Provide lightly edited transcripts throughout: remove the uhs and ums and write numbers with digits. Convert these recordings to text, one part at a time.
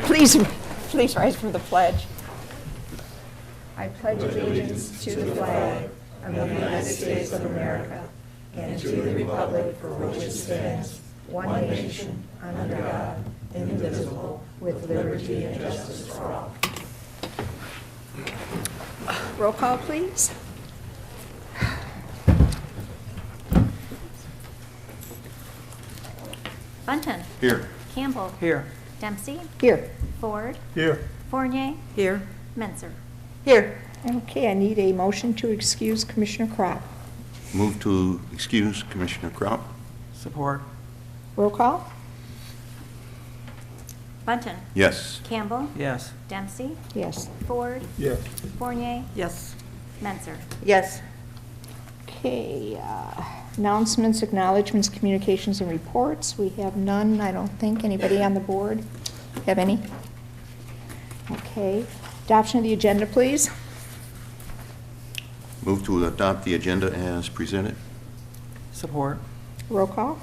Please rise for the pledge. I pledge allegiance to the flag of the United States of America and to the republic for which it stands, one nation, under God, indivisible, with liberty and justice for all. Roll call, please. Bunton. Here. Campbell. Here. Dempsey. Here. Ford. Here. Fournier. Here. Menzer. Here. Okay, I need a motion to excuse Commissioner Crop. Move to excuse Commissioner Crop. Support. Roll call. Bunton. Yes. Campbell. Yes. Dempsey. Yes. Ford. Yes. Fournier. Yes. Menzer. Yes. Okay, announcements, acknowledgements, communications, and reports. We have none, I don't think. Anybody on the board have any? Okay. Adoption of the agenda, please. Move to adopt the agenda as presented. Support. Roll call.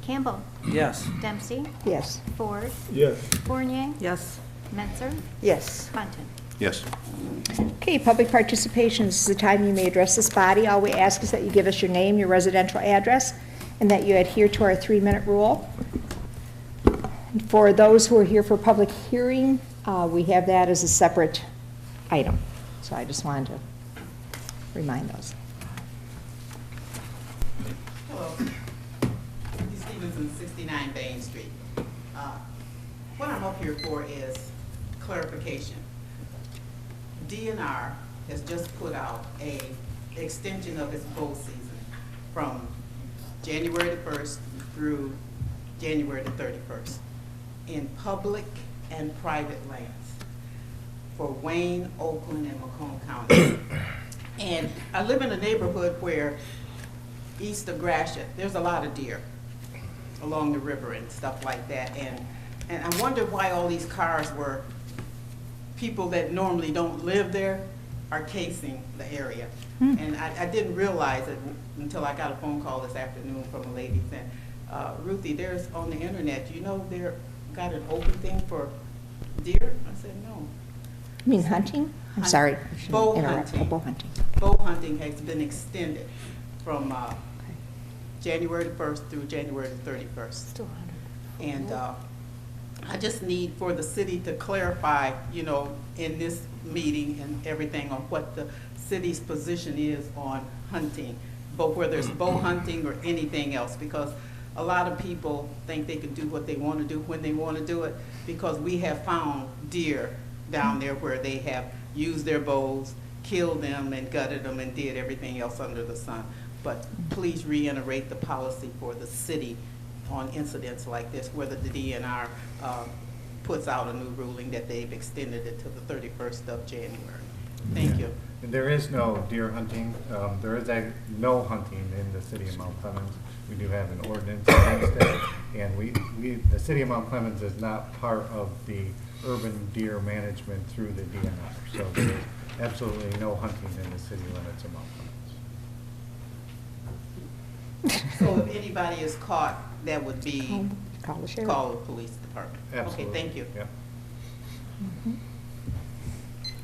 Campbell. Yes. Dempsey. Yes. Ford. Yes. Fournier. Yes. Menzer. Yes. Bunton. Yes. Okay, public participation. This is the time you may address this body. All we ask is that you give us your name, your residential address, and that you adhere to our 3-minute rule. For those who are here for public hearing, we have that as a separate item. So I just wanted to remind those. Hello, Ruthie Stevenson, 69 Bain Street. What I'm up here for is clarification. DNR has just put out a extension of its bow season from January the 1st through January the 31st in public and private lands for Wayne, Oakland, and Macomb County. And I live in a neighborhood where east of Gratiot, there's a lot of deer along the river and stuff like that. And I wonder why all these cars were, people that normally don't live there are casing the area. And I didn't realize it until I got a phone call this afternoon from a lady saying, Ruthie, there's on the internet, you know they're got an open thing for deer? I said, no. You mean hunting? I'm sorry. I shouldn't Bow interrupt. hunting. Oh, bow hunting. Bow hunting has been extended from January the 1st through January the 31st. Still 100. And I just need for the city to clarify, you know, in this meeting and everything on what the city's position is on hunting, but whether it's bow hunting or anything else, because a lot of people think they can do what they want to do when they want to do it, because we have found deer down there where they have used their bows, killed them and gutted them and did everything else under the sun. But please reiterate the policy for the city on incidents like this, whether the DNR puts out a new ruling that they've extended it to the 31st of January. Thank you. And there is no deer hunting. There is no hunting in the city of Mount Clemens. We do have an ordinance against it, and the city of Mount Clemens is not part of the urban deer management through the DNR. So there is absolutely no hunting in the city limits of Mount Clemens. So if anybody is caught, that would be Call the sheriff. call the police department. Absolutely. Okay, thank you. Yep.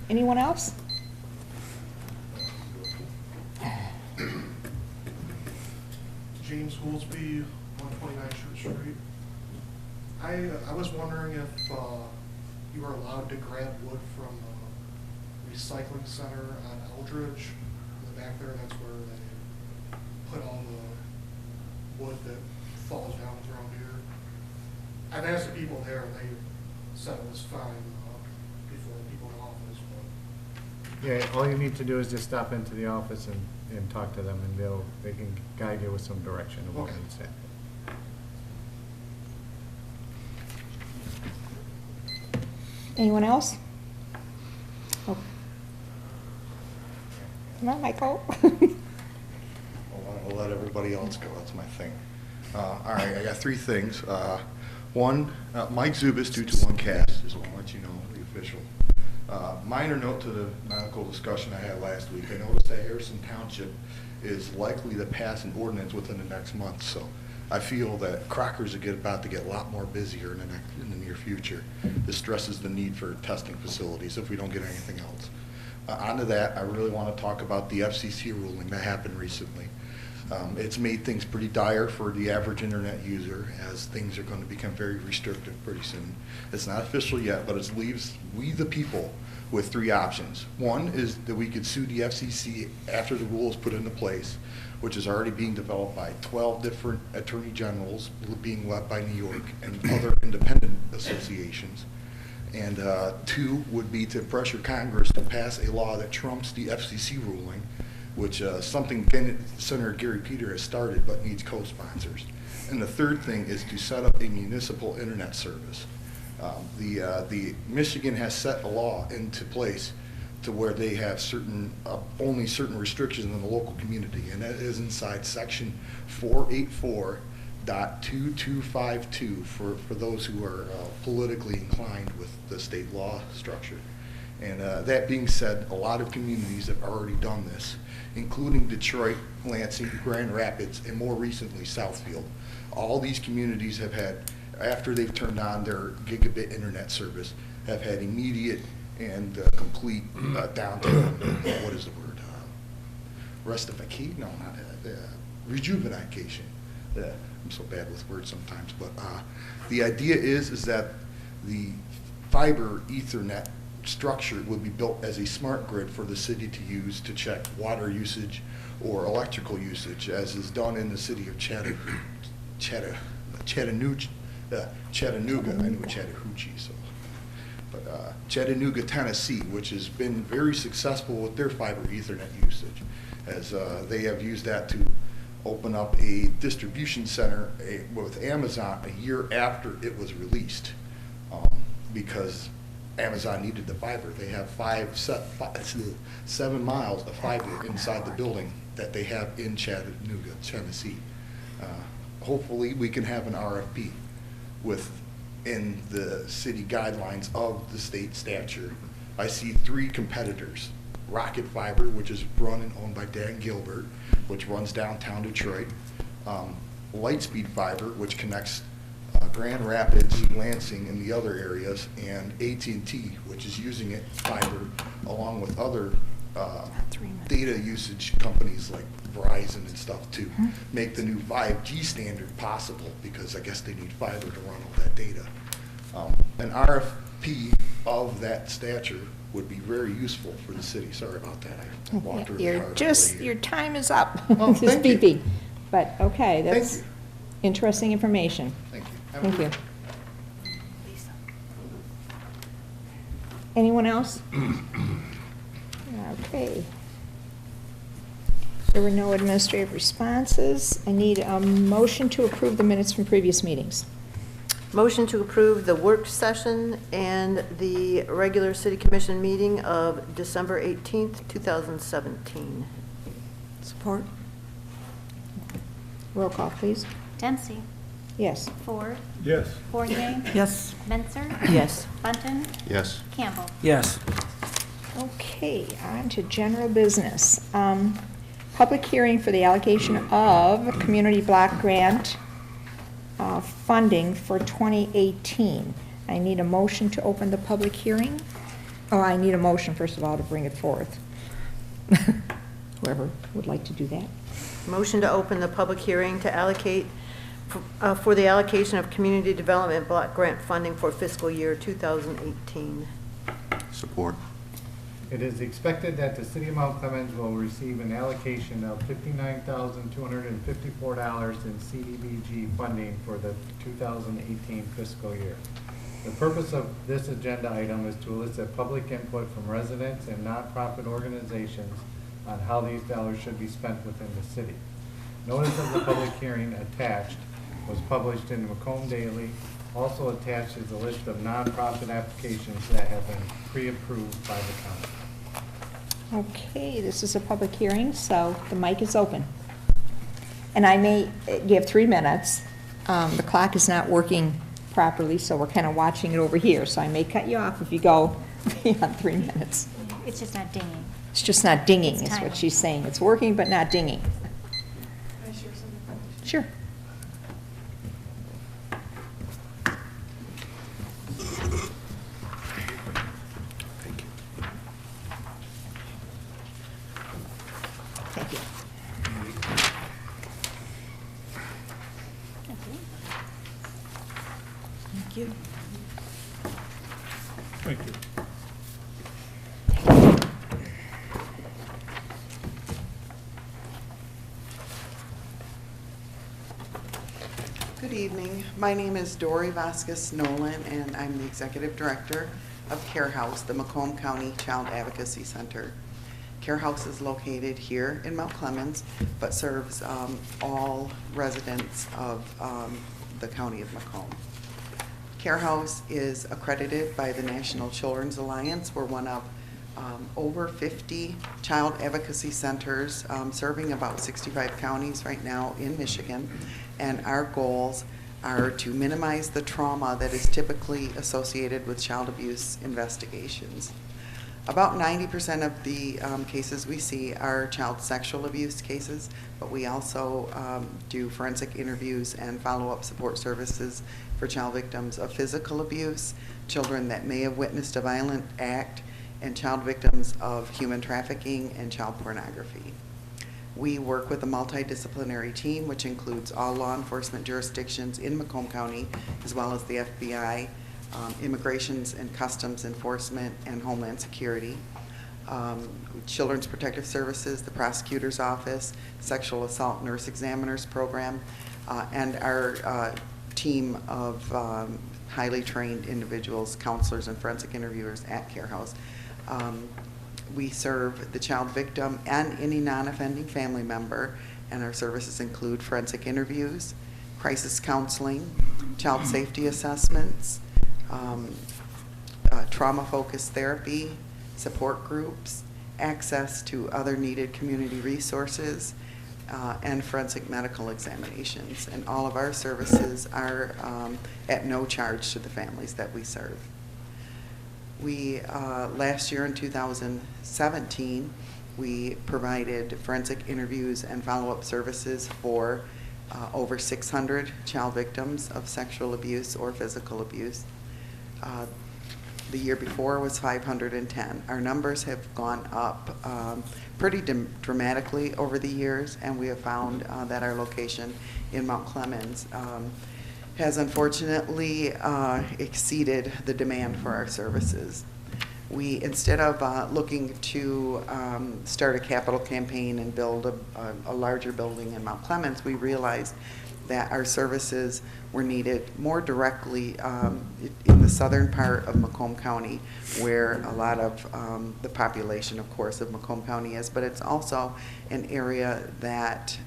Anyone else? James Goolsby, 129 Church Street. I was wondering if you were allowed to grab wood from the recycling center on Eldridge. In the back there, that's where they put all the wood that falls down around here. I've asked the people there, and they said it was fine before the people in the office. But Yeah, all you need to do is just stop into the office and talk to them, and they can guide you with some direction of what Okay. needs to happen. Anyone else? Oh. Come on, Michael. I'll let everybody else go, that's my thing. All right, I got 3 things. One, Mike Zubis, due to one cast, just want to let you know, the official. Minor note to the medical discussion I had last week. I noticed that Harrison Township is likely to pass an ordinance within the next month, so I feel that Crockers are about to get a lot more busier in the near future. This stresses the need for testing facilities if we don't get anything else. Onto that, I really want to talk about the FCC ruling that happened recently. It's made things pretty dire for the average internet user, as things are going to become very restrictive pretty soon. It's not official yet, but it leaves we the people with three options. One is that we could sue the FCC after the rule is put into place, which is already being developed by 12 different attorney generals being led by New York and other independent associations. And two would be to pressure Congress to pass a law that trumps the FCC ruling, which something Senator Gary Peter has started but needs co-sponsors. And the third thing is to set up a municipal internet service. The Michigan has set a law into place to where they have only certain restrictions in the local community, and that is inside section 484.2252 for those who are politically inclined with the state law structure. And that being said, a lot of communities have already done this, including Detroit, Lansing, Grand Rapids, and more recently Southfield. All these communities have had, after they've turned on their gigabit internet service, have had immediate and complete downtown, what is the word? Rustification? No, not rejuvenation. I'm so bad with words sometimes, but the idea is that the fiber Ethernet structure would be built as a smart grid for the city to use to check water usage or electrical usage, as is done in the city of Chattanooga. I knew Chattahoochee, so. But Chattanooga, Tennessee, which has been very successful with their fiber Ethernet usage, as they have used that to open up a distribution center with Amazon a year after it was released, because Amazon needed the fiber. They have 7 miles of fiber inside the building that they have in Chattanooga, Tennessee. Hopefully we can have an RFP within the city guidelines of the state stature. I see 3 competitors. Rocket Fiber, which is run and owned by Dan Gilbert, which runs downtown Detroit. Lightspeed Fiber, which connects Grand Rapids, Lansing, and the other areas, and AT&T, which is using it fiber along with other data usage companies like Verizon and stuff to make the new 5G standard possible, because I guess they need fiber to run all that data. An RFP of that stature would be very useful for the city. Sorry about that. I walked really hard. Your time is up. Oh, It's thank you. beeping. But, okay, Thank that's you. interesting information. Thank you. Thank you. Anyone else? Okay. There were no administrative responses. I need a motion to approve the minutes from previous meetings. Motion to approve the work session and the regular city commission meeting of December 18th, 2017. Support. Roll call, please. Dempsey. Yes. Ford. Yes. Fournier. Yes. Menzer. Yes. Bunton. Yes. Campbell. Yes. Okay, on to general business. Public hearing for the allocation of community block grant funding for 2018. I need a motion to open the public hearing. Oh, I need a motion, first of all, to bring it forth. Whoever would like to do that. Motion to open the public hearing to allocate, for the allocation of community development block grant funding for fiscal year 2018. Support. It is expected that the city of Mount Clemens will receive an allocation of $59,254 in CDBG funding for the 2018 fiscal year. The purpose of this agenda item is to elicit public input from residents and nonprofit organizations on how these dollars should be spent within the city. Notice of the public hearing attached was published in the Macomb Daily. Also attached is a list of nonprofit applications that have been pre-approved by the county. Okay, this is a public hearing, so the mic is open. And you have 3 minutes. The clock is not working properly, so we're kind of watching it over here, so I may cut you off if you go beyond 3 minutes. It's just not dinging. It's just not dinging, It's is timing. what she's saying. It's working, but not dinging. Can I share something? Sure. Thank you. Thank you. Thank you. Good evening. My name is Dory Vasquez Nolan, and I'm the Executive Director of Care House, the Macomb County Child Advocacy Center. Care House is located here in Mount Clemens, but serves all residents of the County of Macomb. Care House is accredited by the National Children's Alliance. We're one of over 50 child advocacy centers serving about 65 counties right now in Michigan. And our goals are to minimize the trauma that is typically associated with child abuse investigations. About 90% of the cases we see are child sexual abuse cases, but we also do forensic interviews and follow-up support services for child victims of physical abuse, children that may have witnessed a violent act, and child victims of human trafficking and child pornography. We work with a multidisciplinary team, which includes all law enforcement jurisdictions in Macomb County, as well as the FBI, Immigrations and Customs Enforcement, and Homeland Security, Children's Protective Services, the Prosecutor's Office, Sexual Assault Nurse Examiners Program, and our team of highly trained individuals, counselors, and forensic interviewers at Care House. We serve the child victim and any non-offending family member, and our services include forensic interviews, crisis counseling, child safety assessments, trauma-focused therapy, support groups, access to other needed community resources, and forensic medical examinations. And all of our services are at no charge to the families that we serve. We, last year in 2017, we provided forensic interviews and follow-up services for over 600 child victims of sexual abuse or physical abuse. The year before was 510. Our numbers have gone up pretty dramatically over the years, and we have found that our location in Mount Clemens has unfortunately exceeded the demand for our services. We, instead of looking to start a capital campaign and build a larger building in Mount Clemens, we realized that our services were needed more directly in the southern part of Macomb County, where a lot of the population, of course, of Macomb County is, but it's also an area that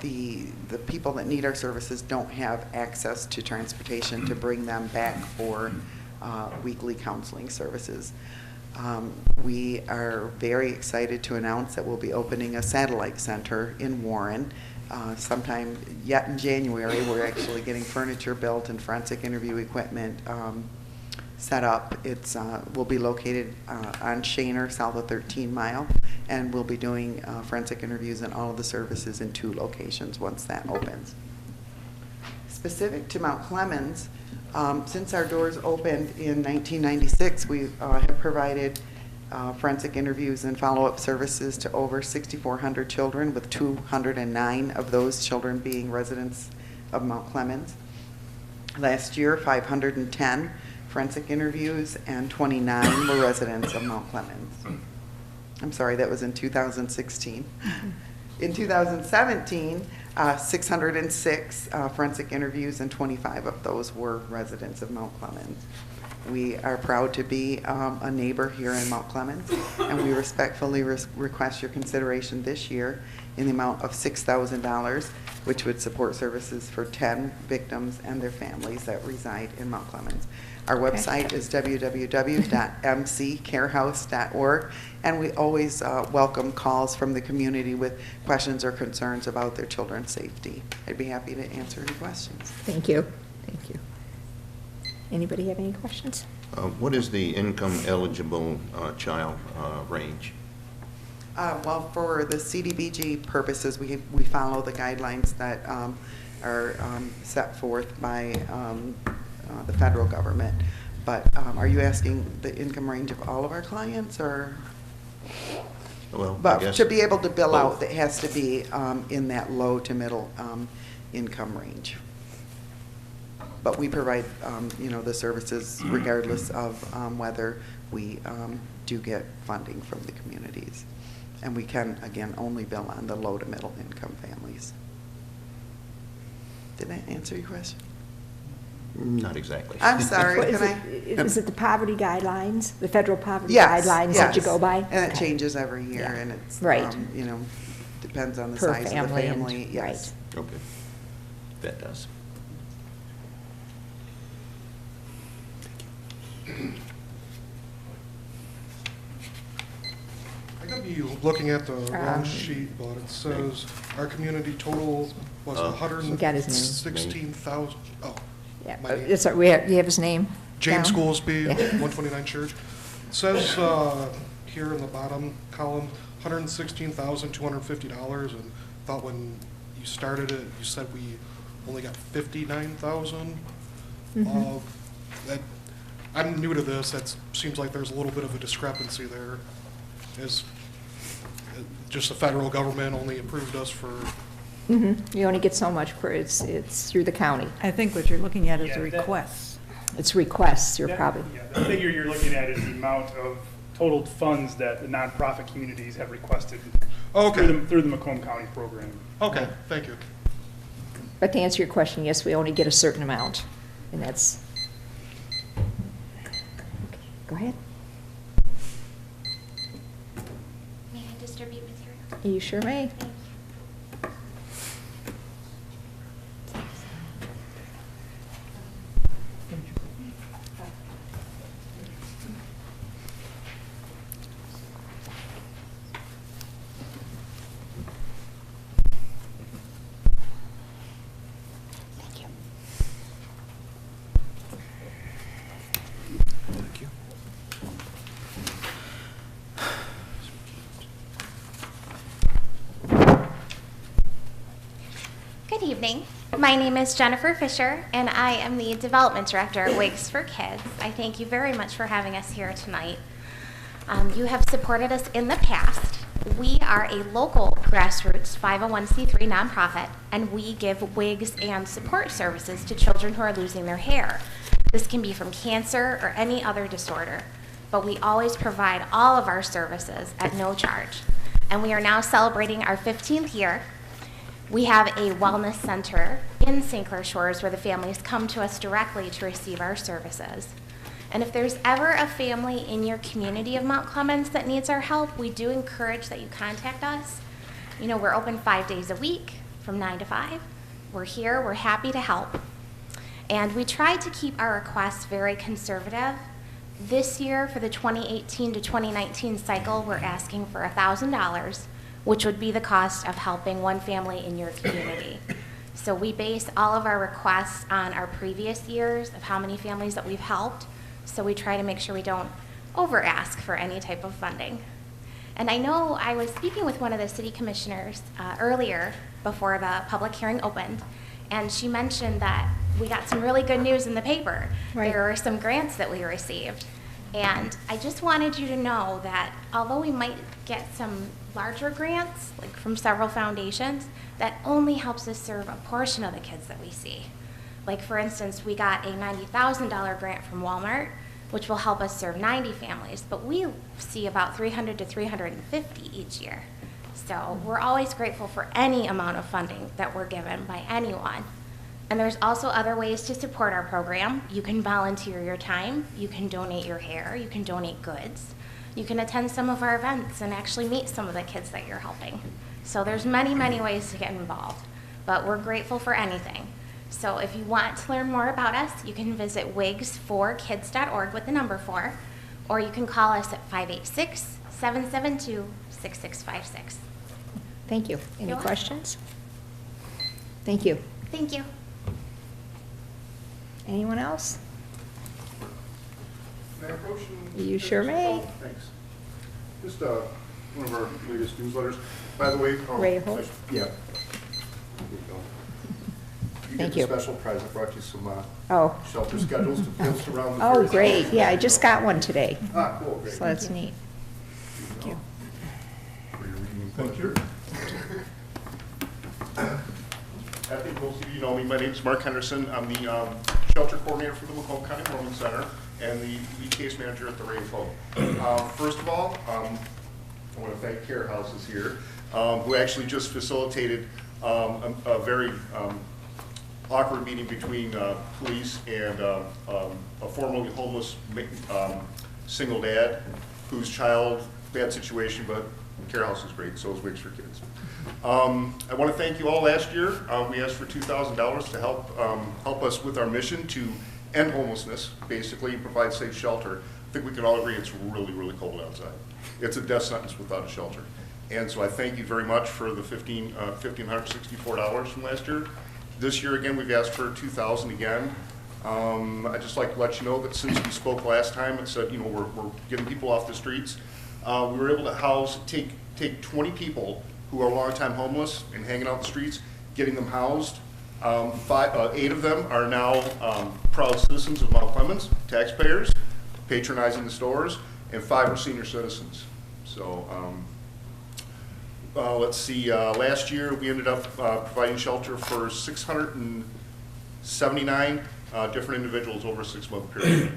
the people that need our services don't have access to transportation to bring them back for weekly counseling services. We are very excited to announce that we'll be opening a satellite center in Warren sometime yet in January. We're actually getting furniture built and forensic interview equipment set up. It's will be located on Shaner, south of 13 Mile, and we'll be doing forensic interviews in all of the services in 2 locations once that opens. Specific to Mount Clemens, since our doors opened in 1996, we have provided forensic interviews and follow-up services to over 6,400 children, with 209 of those children being residents of Mount Clemens. Last year, 510 forensic interviews and 29 were residents of Mount Clemens. I'm sorry, that was in 2016. In 2017, 606 forensic interviews and 25 of those were residents of Mount Clemens. We are proud to be a neighbor here in Mount Clemens, and we respectfully request your consideration this year in the amount of $6,000, which would support services for 10 victims and their families that reside in Mount Clemens. Our website is www.mccarehouse.org, and we always welcome calls from the community with questions or concerns about their children's safety. I'd be happy to answer any questions. Thank you. Thank you. Anybody have any questions? What is the income eligible child range? Well, for the CDBG purposes, we follow the guidelines that are set forth by the federal government. But are you asking the income range of all of our clients, or? Well, I But guess to be able to bill out, both. it has to be in that low to middle income range. But we provide, the services regardless of whether we do get funding from the communities. And we can, again, only bill on the low to middle income families. Did that answer your question? Not exactly. I'm sorry, What, can I? is it the poverty guidelines, the federal poverty Yes, guidelines that you yes. go by? And it Okay. changes every year, Yeah. and it's, Right. depends on the Per size of the family and- family, yes. Okay, that does. I gotta be looking at the wrong Um, sheet, but it says our community total was Oh. We got his name. 116,000. Oh, Yeah, my name. it's, you have his name? James down? Goolsby, Yeah. 129 Church. It says here in the bottom column, $116,250, and thought when you started it, you said we only got 59,000. Mhm. I'm new to this, that seems like there's a little bit of a discrepancy there. Is just the federal government only approved us for, You only get so much per, it's through the county. I think what you're looking at is the Yeah, that- requests. It's requests, you're That- probably, Yeah, the figure you're looking at is the amount of total funds that the nonprofit communities have requested okay, through the Macomb County program. okay, thank you. but to answer your question, yes, we only get a certain amount, and that's. Go ahead. May I distribute material? You sure may. Thank you. Thank you. Thank you. Good evening. My name is Jennifer Fisher, and I am the Development Director at Wigs for Kids. I thank you very much for having us here tonight. You have supported us in the past. We are a local grassroots 501c3 nonprofit, and we give wigs and support services to children who are losing their hair. This can be from cancer or any other disorder, but we always provide all of our services at no charge. And we are now celebrating our 15th year. We have a wellness center in St. Clair Shores where the families come to us directly to receive our services. And if there's ever a family in your community of Mount Clemens that needs our help, we do encourage that you contact us. You know, we're open 5 days a week from 9 to 5. We're here, we're happy to help. And we try to keep our requests very conservative. This year, for the 2018 to 2019 cycle, we're asking for $1,000, which would be the cost of helping one family in your community. So we base all of our requests on our previous years of how many families that we've helped. So we try to make sure we don't over ask for any type of funding. And I know I was speaking with one of the city commissioners earlier before the public hearing opened, and she mentioned that we got some really good news in the paper. Right. There were some grants that we received. And I just wanted you to know that although we might get some larger grants, like from several foundations, that only helps us serve a portion of the kids that we see. Like for instance, we got a $90,000 grant from Walmart, which will help us serve 90 families, but we see about 300 to 350 each year. So we're always grateful for any amount of funding that we're given by anyone. And there's also other ways to support our program. You can volunteer your time, you can donate your hair, you can donate goods, you can attend some of our events and actually meet some of the kids that you're helping. So there's many, many ways to get involved, but we're grateful for anything. So if you want to learn more about us, you can visit wigs4kids.org with the number 4, or you can call us at 586-772-6656. Thank you. Any You're welcome. questions? Thank you. Thank you. Anyone else? May I approach? You sure may. Thanks. Just one of our latest newsletters. By the way. Ray Holt? Yeah. There you go. Thank get you. a special prize. I brought you some Oh. shelter schedules to post around the Oh, various great. houses. Yeah, I just got one today. Ah, cool, great. So that's neat. Thank you. Thank you. I think most of you know me. My name is Mark Henderson. I'm the shelter coordinator for the Macomb County Warming Center and the lead case manager at the Ray of Hope. First of all, I want to thank Care Houses here, who actually just facilitated a very awkward meeting between police and a formerly homeless single dad whose child, bad situation, but Care House is great, so is Wigs for Kids. I want to thank you all. Last year, we asked for $2,000 to help us with our mission to end homelessness, basically, and provide safe shelter. I think we can all agree it's really, really cold outside. It's a death sentence without a shelter. And so I thank you very much for the $1,564 from last year. This year, again, we've asked for $2,000 again. I'd just like to let you know that since we spoke last time, it said, you know, we're getting people off the streets. We were able to take 20 people who are long-time homeless and hanging out in the streets, getting them housed. 8 of them are now proud citizens of Mount Clemens, taxpayers, patronizing the stores, and 5 are senior citizens. So let's see, last year we ended up providing shelter for 679 different individuals over a 6-month period.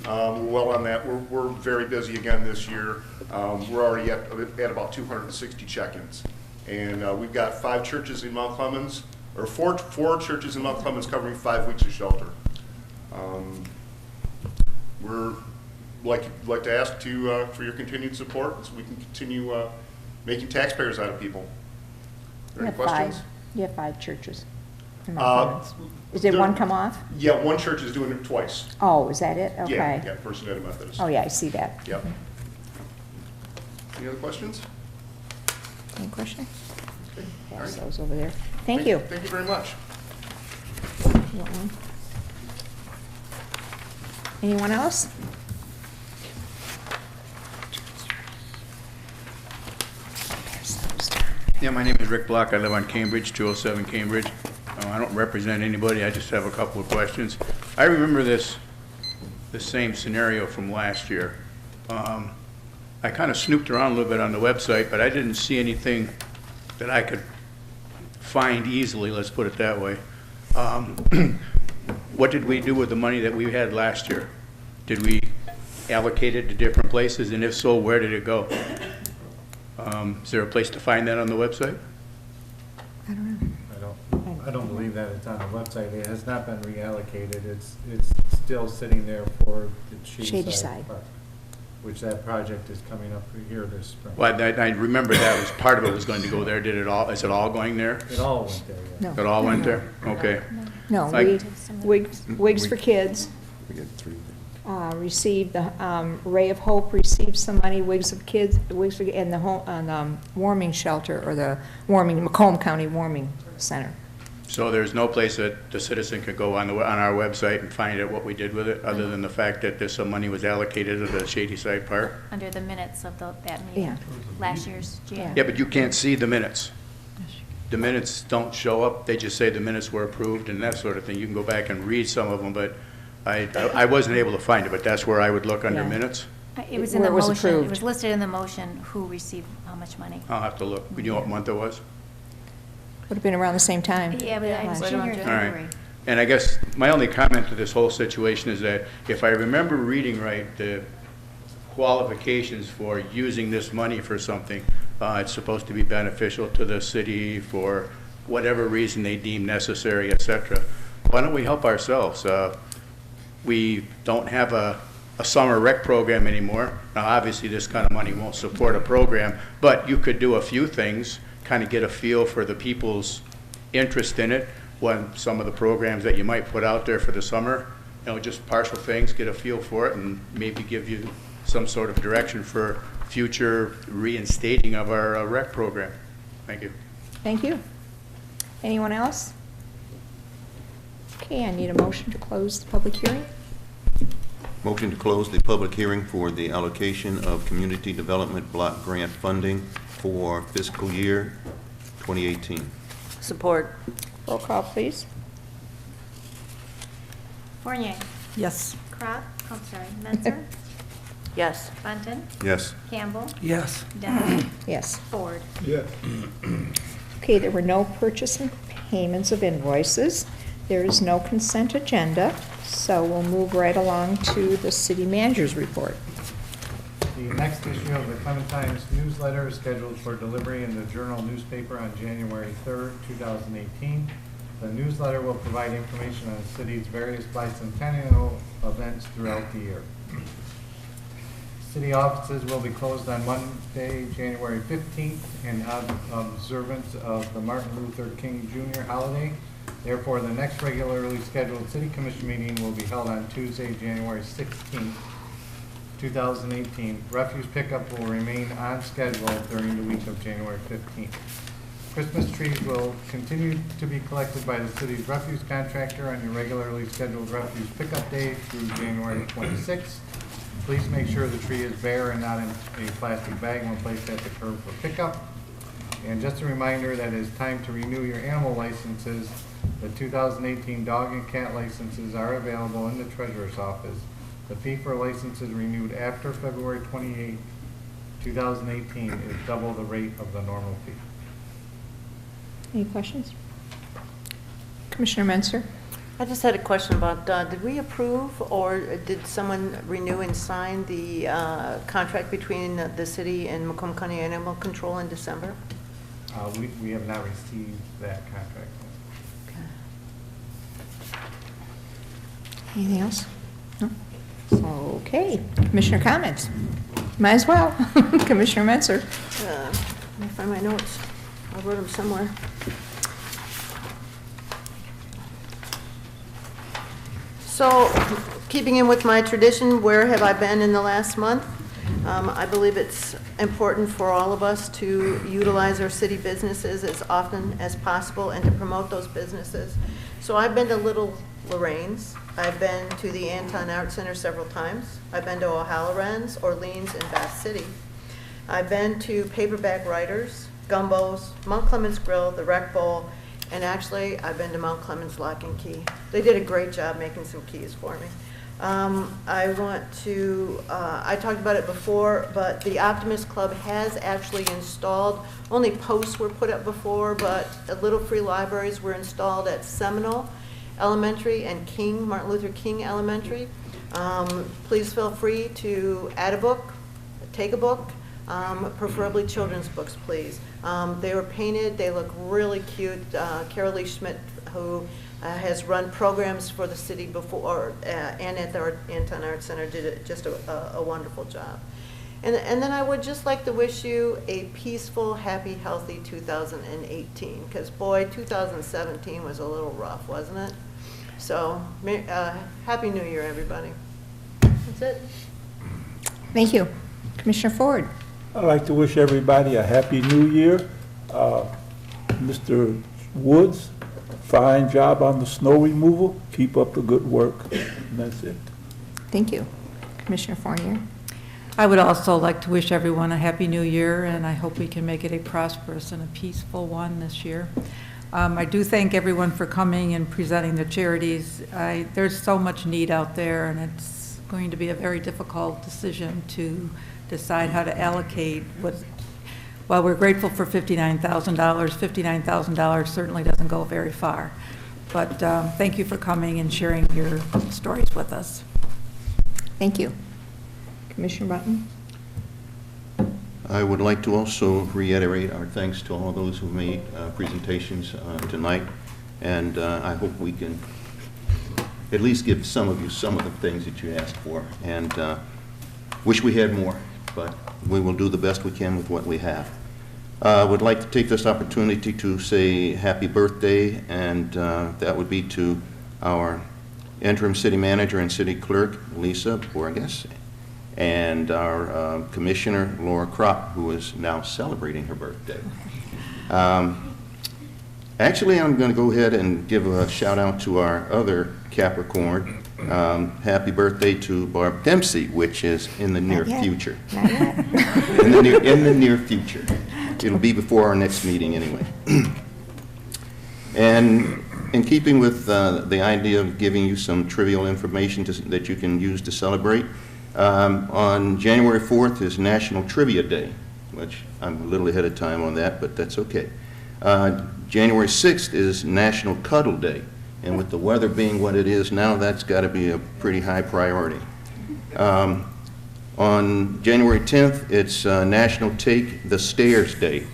We're well on that. We're very busy again this year. We're already at about 260 check-ins. And we've got 5 churches in Mount Clemens, or four churches in Mount Clemens covering 5 weeks of shelter. We're like to ask for your continued support so we can continue making taxpayers out of people. Are there any questions? You have 5 churches in Mount Clemens. Is it one come off? Yeah, one church is doing it twice. Oh, is that it? Okay. Yeah, First United Methodist. Oh, yeah, I see that. Yep. Any other questions? Any questions? Okay. All Pass right. those over there. Thank you. Thank you very much. You want one? Anyone else? Yeah, my name is Rick Block. I live on Cambridge, 207 Cambridge. I don't represent anybody. I just have a couple of questions. I remember the same scenario from last year. I kind of snooped around a little bit on the website, but I didn't see anything that I could find easily, let's put it that way. What did we do with the money that we had last year? Did we allocate it to different places, and if so, where did it go? Is there a place to find that on the website? I don't know. I don't believe that it's on the website. It has not been reallocated. It's still sitting there for the Shady Side Park, which that project is coming up here this spring. Well, I remember that was part of it was going to go there. Did it all? Is it all going there? It all went there, yeah. No. It all went there? Okay. No, Like- Wigs for Kids We get 3. received, the Ray of Hope received some money, Wigs for Kids, and the home, warming shelter, or the Macomb County Warming Center. So there's no place that the citizen could go on our website and find out what we did with it, other than the fact that there's some money was allocated to the Shady Side Park? Under the minutes of that meeting, Yeah. last year's Jan. Yeah, but you can't see the minutes. The minutes don't show up. They just say the minutes were approved and that sort of thing. You can go back and read some of them, but I wasn't able to find it, but that's where I would look under Yeah. minutes. It was in Where the it was motion, it approved. was listed in the motion who received how much money. I'll have to look. Do you know what month it was? Would have been around the same time. Yeah, but I was Last here in year. All right. January. And I guess my only comment to this whole situation is that if I remember reading right, the qualifications for using this money for something, it's supposed to be beneficial to the city for whatever reason they deem necessary, et cetera. Why don't we help ourselves? We don't have a summer rec program anymore. Now, obviously, this kind of money won't support a program, but you could do a few things, kind of get a feel for the people's interest in it, when some of the programs that you might put out there for the summer, you know, just partial things, get a feel for it, and maybe give you some sort of direction for future reinstating of our rec program. Thank you. Thank you. Anyone else? Okay, I need a motion to close the public hearing. Motion to close the public hearing for the allocation of community development block grant funding for fiscal year 2018. Support. Roll call, please. Fournier. Yes. Crop, I'm sorry, Menzer, Yes. Bunton, Yes. Campbell, Yes. Dennis, Yes. Ford. Yeah. Okay, there were no purchase and payments of invoices. There is no consent agenda, so we'll move right along to the city manager's report. The next issue of the Clementine's newsletter is scheduled for delivery in the Journal newspaper on January 3rd, 2018. The newsletter will provide information on the city's various bicentennial events throughout the year. City offices will be closed on Monday, January 15th, in observance of the Martin Luther King Jr. holiday. Therefore, the next regularly scheduled city commission meeting will be held on Tuesday, January 16th, 2018. Refuse pickup will remain on schedule during the week of January 15th. Christmas trees will continue to be collected by the city's refuse contractor on your regularly scheduled refuse pickup day through January 26th. Please make sure the tree is bare and not in a plastic bag when placed at the curb for pickup. And just a reminder that it is time to renew your animal licenses. The 2018 dog and cat licenses are available in the treasurer's office. The fee for licenses renewed after February 28, 2018 is double the rate of the normal fee. Any questions? Commissioner Menser? I just had a question about, did we approve or did someone renew and sign the contract between the city and Macomb County Animal Control in December? We have not received that contract yet. Okay. Anything else? No? Okay, commissioner comments? Might as well. Commissioner Menser? Let me find my notes. I wrote them somewhere. So, keeping in with my tradition, where have I been in the last month? I believe it's important for all of us to utilize our city businesses as often as possible and to promote those businesses. So I've been to Little Lorraine's. I've been to the Anton Art Center several times. I've been to O'Halloran's, Orleans, and Bath City. I've been to Paperback Writers, Gumbo's, Mount Clemens Grill, the Rec Bowl, and actually I've been to Mount Clemens Lock and Key. They did a great job making some keys for me. I want to, I talked about it before, but the Optimist Club has actually installed, only posts were put up before, but little free libraries were installed at Seminole Elementary and King, Martin Luther King Elementary. Please feel free to add a book, take a book, preferably children's books, please. They were painted, they look really cute. Carol Lee Schmidt, who has run programs for the city before and at the Anton Art Center, did just a wonderful job. And then I would just like to wish you a peaceful, happy, healthy 2018, because boy, 2017 was a little rough, wasn't it? So, Happy New Year, everybody. That's it. Thank you. Commissioner Ford? I'd like to wish everybody a happy new year. Mr. Woods, fine job on the snow removal. Keep up the good work. And that's it. Thank you. Commissioner Fournier? I would also like to wish everyone a happy new year, and I hope we can make it a prosperous and a peaceful one this year. I do thank everyone for coming and presenting the charities. There's so much need out there, and it's going to be a very difficult decision to decide how to allocate what. While we're grateful for $59,000, $59,000 certainly doesn't go very far. But thank you for coming and sharing your stories with us. Thank you. Commissioner Button? I would like to also reiterate our thanks to all those who made presentations tonight, and I hope we can at least give some of you some of the things that you asked for, and wish we had more, but we will do the best we can with what we have. I would like to take this opportunity to say happy birthday, and that would be to our interim city manager and city clerk, Lisa Borges, and our commissioner, Laura Kropp, who is now celebrating her birthday. Actually, I'm going to go ahead and give a shout out to our other Capricorn. Happy birthday to Barb Dempsey, which is in the near future. Not yet. In the near future. It'll be before our next meeting anyway. And in keeping with the idea of giving you some trivial information that you can use to celebrate, On January 4th is National Trivia Day, which I'm a little ahead of time on that, but that's okay. January 6th is National Cuddle Day, and with the weather being what it is now, that's got to be a pretty high priority. On January 10th, it's National Take the Stairs Day.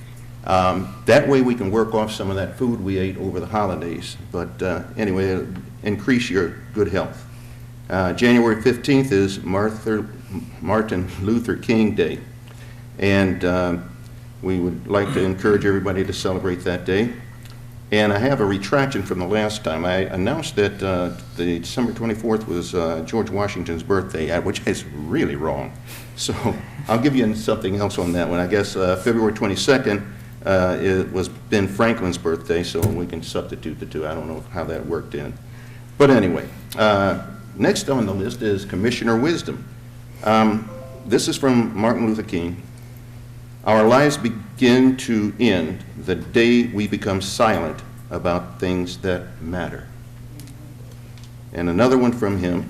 That way we can work off some of that food we ate over the holidays. But anyway, it'll increase your good health. January 15th is Martin Luther King Day. And we would like to encourage everybody to celebrate that day. And I have a retraction from the last time. I announced that the December 24th was George Washington's birthday, which is really wrong. So I'll give you something else on that one. I guess February 22nd it was Ben Franklin's birthday, so we can substitute the two. I don't know how that worked in. But anyway, next on the list is Commissioner Wisdom. This is from Martin Luther King. Our lives begin to end the day we become silent about things that matter. And another one from him.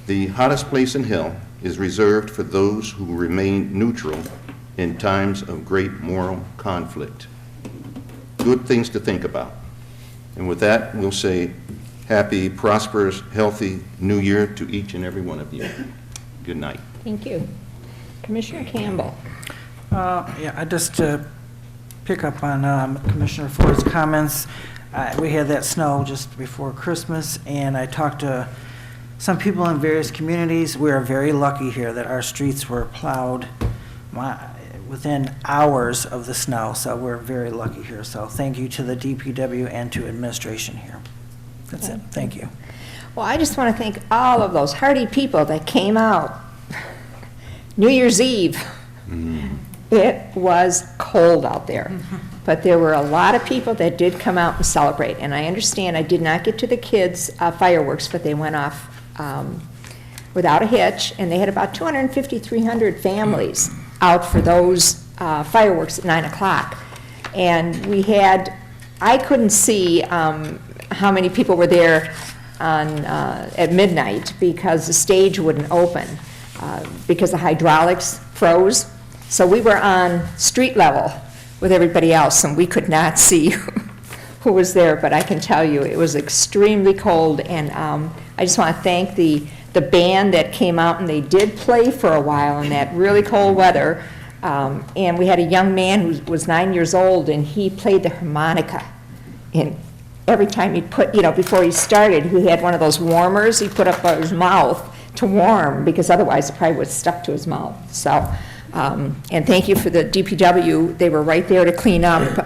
The hottest place in hell is reserved for those who remain neutral in times of great moral conflict. Good things to think about. And with that, we'll say happy, prosperous, healthy New Year to each and every one of you. Good night. Thank you. Commissioner Campbell. Yeah, I just pick up on Commissioner Ford's comments. We had that snow just before Christmas, and I talked to some people in various communities. We are very lucky here that our streets were plowed within hours of the snow, so we're very lucky here. So thank you to the DPW and to administration here. That's it. Thank you. Well, I just want to thank all of those hardy people that came out New Year's Eve. It was cold out there, but there were a lot of people that did come out and celebrate. And I understand I did not get to the kids' fireworks, but they went off without a hitch, and they had about 250, 300 families out for those fireworks at 9 o'clock. And we had, I couldn't see how many people were there at midnight because the stage wouldn't open because the hydraulics froze. So we were on street level with everybody else, and we could not see who was there, but I can tell you it was extremely cold, and I just want to thank the band that came out, and they did play for a while in that really cold weather, and we had a young man who was 9 years old, and he played the harmonica, and every time he put, before he started, he had one of those warmers he put up by his mouth to warm, because otherwise it probably would have stuck to his mouth. So. And thank you for the DPW. They were right there to clean up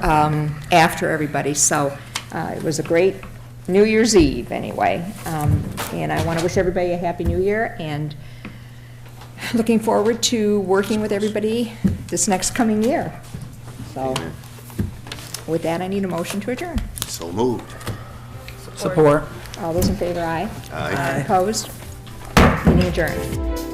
after everybody. So it was a great New Year's Eve anyway. And I want to wish everybody a Happy New Year, and looking forward to working with everybody this next coming year. So with that, I need a motion to adjourn. So moved. Support. All those in favor, aye. Aye. Opposed? Meeting adjourned.